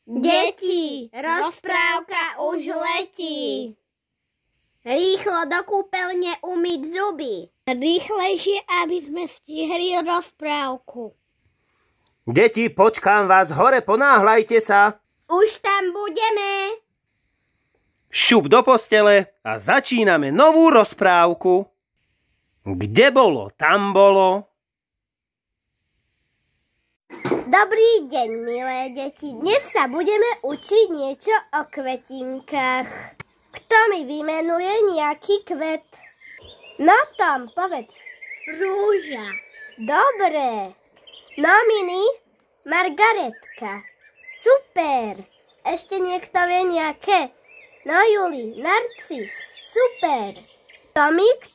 Deti, rozprávka už letí. Rýchlo do kúpeľne umyť zuby. Rýchlejšie, aby sme stihli rozprávku. Deti, počkám vás hore, ponáhľajte sa. Už tam budeme. Šup do postele a začíname novú rozprávku. Kde bolo, tam bolo. Dobrý deň, milé deti. Dnes sa budeme učiť niečo o kvetinkách. Kto mi vymenuje nejaký kvet? No Tom, povedz. Rúža. Dobre. No Mini, Margaretka. Super. Ešte niekto vie nejaké? No Juli, Narcis. Super. Tomík,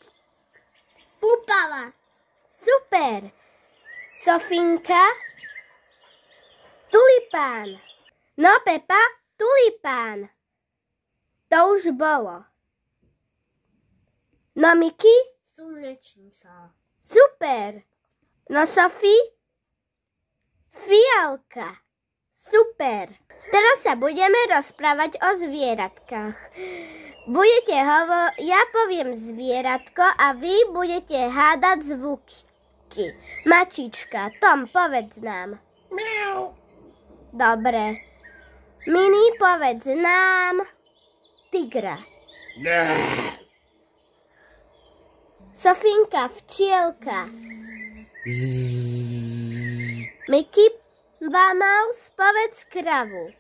Pupava. Super. Sofinka, Tulipán. No Pepa, Tulipán. To už bolo. No Miki, Slnečnica. Super. No Sofie, Fialka. Super. Teraz sa budeme rozprávať o zvieratkách. Ja poviem zvieratko a vy budete hádať zvuky. Mačička, Tom, povedz nám. Miau. Dobre. Mini, povedz nám tigra. Sofinka, včielka. Miky, Maus, povedz kravu.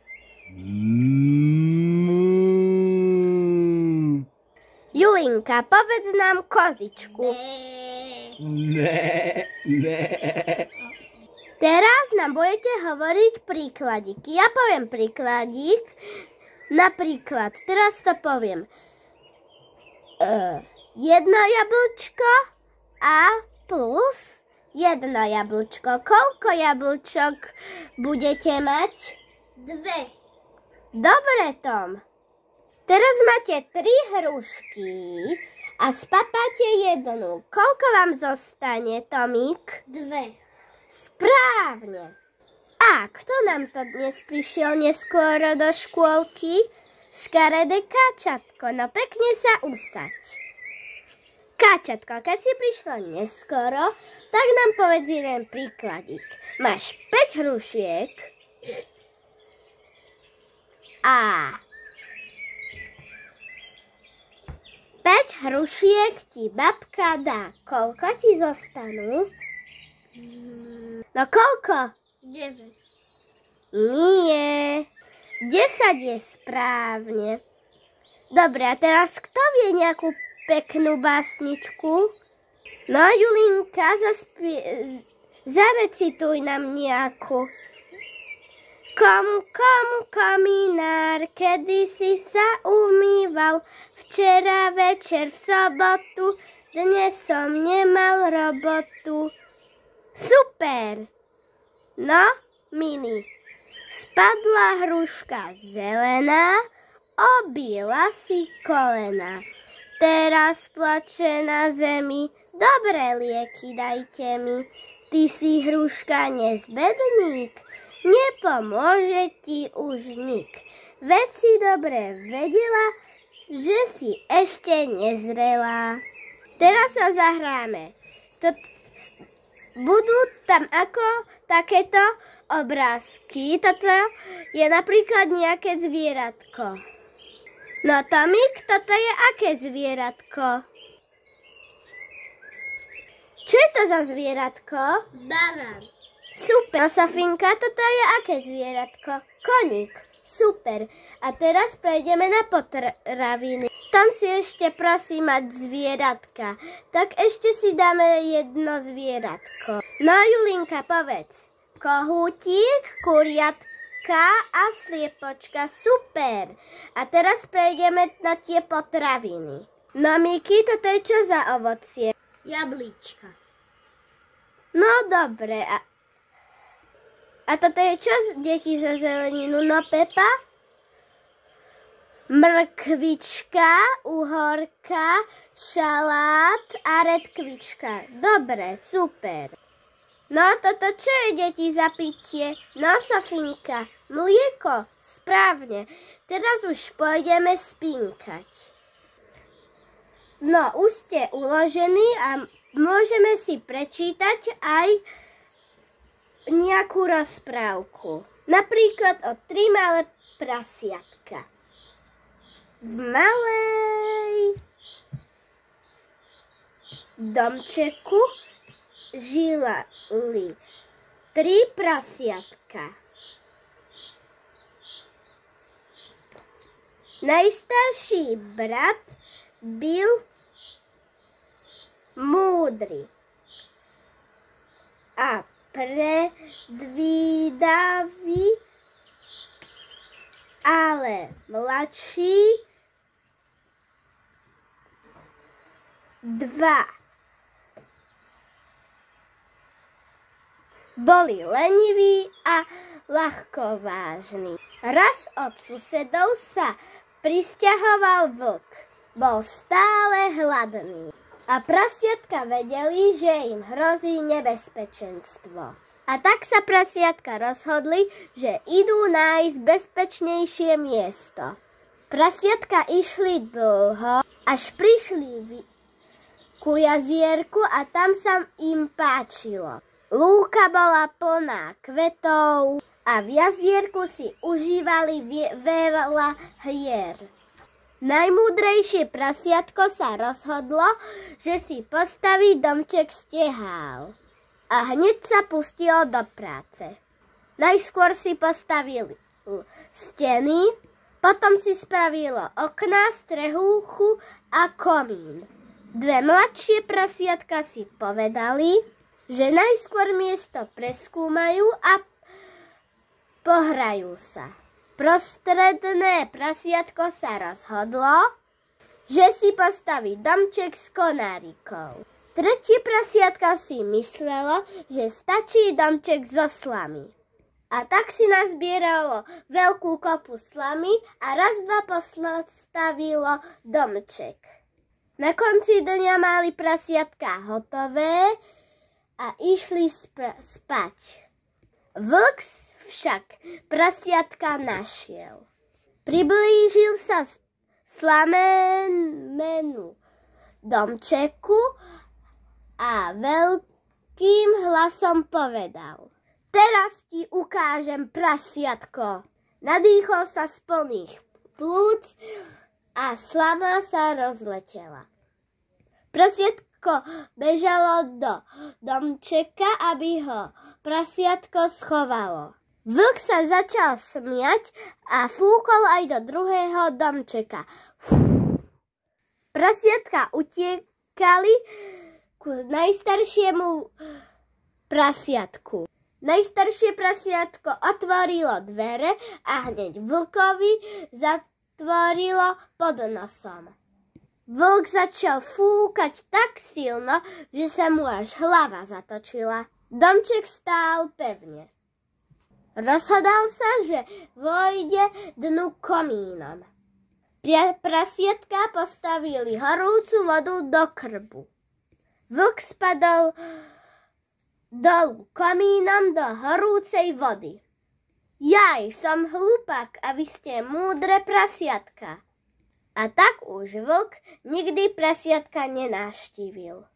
Julinka, povedz nám kozičku. Teraz nám budete hovoriť príkladíky. Ja poviem príkladík. Napríklad, teraz to poviem. Jedno jablčko a plus jedno jablčko. Koľko jablčok budete mať? 2. Dobre, Tom. Teraz máte 3 hrušky a spapáte jednu. Koľko vám zostane, Tomík? 2. Správne. A kto nám to dnes prišiel neskôr do škôlky? Škaredé káčatko. No pekne sa usaď. Káčatko, keď si prišlo neskoro, tak nám povedz jeden príkladík. Máš 5 hrušiek a 5 hrušiek ti babka dá. Koľko ti zostanú? No koľko? 9. Nie. 10 je správne. Dobre, a teraz kto vie nejakú peknú básničku? No Julinka, zarecituj nám nejakú. Kominár, kedy si sa umýval, včera večer v sobotu, dnes som nemal robotu. Super! No, Mini, spadla hruška zelená, obila si kolena. Teraz plače na zemi, dobré lieky dajte mi. Ty si hruška nezbedník, nepomôže ti už nik. Veď si dobre vedela, že si ešte nezrelá. Teraz sa zahráme. Budú tam ako takéto obrázky. Toto je napríklad nejaké zvieratko. No Tomík, toto je aké zvieratko? Čo je to za zvieratko? Barán. Super. No Sofinka, toto je aké zvieratko? Koník. Super. A teraz prejdeme na potraviny. Tam si ešte prosí mať zvieratka. Tak ešte si dáme jedno zvieratko. No Julinka, povedz. Kohútik, kuriatka a sliepočka. Super. A teraz prejdeme na tie potraviny. No Miki, toto je čo za ovocie? Jablíčka. No dobre. A toto je čo deti za zeleninu? No Pepa? Mrkvička, uhorka, šalát a redkvička. Dobre, super. No toto čo je, deti, za pitie? No, Sofinka, mlieko, správne. Teraz už pôjdeme spínkať. No, už ste uložení a môžeme si prečítať aj nejakú rozprávku. Napríklad o 3 malé prasiatka. V malej domčeku žili 3 prasiatka. Najstarší brat byl múdry a predvídavý, ale mladší 2 boli leniví a ľahkovážni. Raz od susedov sa prisťahoval vlk. Bol stále hladný. A prasiatka vedeli, že im hrozí nebezpečenstvo. A tak sa prasiatka rozhodli, že idú nájsť bezpečnejšie miesto. Prasiatka išli dlho, až prišli ku jazierku a tam sa im páčilo. Lúka bola plná kvetov a v jazierku si užívali veľa hier. Najmúdrejšie prasiatko sa rozhodlo, že si postaví domček z tehál a hneď sa pustilo do práce. Najskôr si postavili steny, potom si spravilo okná, strechu a komín. 2 mladšie prasiatka si povedali, že najskôr miesto preskúmajú a pohrajú sa. Prostredné prasiatko sa rozhodlo, že si postaví domček s konárikou. Tretie prasiatko si myslelo, že stačí domček so slami. A tak si nazbieralo veľkú kopu slamy a raz, dva postavilo domček. Na konci dňa mali prasiatka hotové a išli spať. Vlk však prasiatka našiel. Priblížil sa slamenému domčeku a veľkým hlasom povedal: Teraz ti ukážem, prasiatko. Nadýchol sa z plných plúc a slama sa rozletela. Prasiatko bežalo do domčeka, aby ho prasiatko schovalo. Vlk sa začal smiať a fúkol aj do druhého domčeka. Prasiatka utiekali ku najstaršiemu prasiatku. Najstaršie prasiatko otvorilo dvere a hneď vlkovi zatvorilo pod nosom. Vlk začal fúkať tak silno, že sa mu až hlava zatočila. Domček stál pevne. Rozhodal sa, že vojde dnu komínom. Prasiatka postavili horúcu vodu do krbu. Vlk spadol dolu komínom do horúcej vody. Jaj, som hlupák a vy ste múdre prasiatka. A tak už vlk nikdy prasiatka nenavštívil.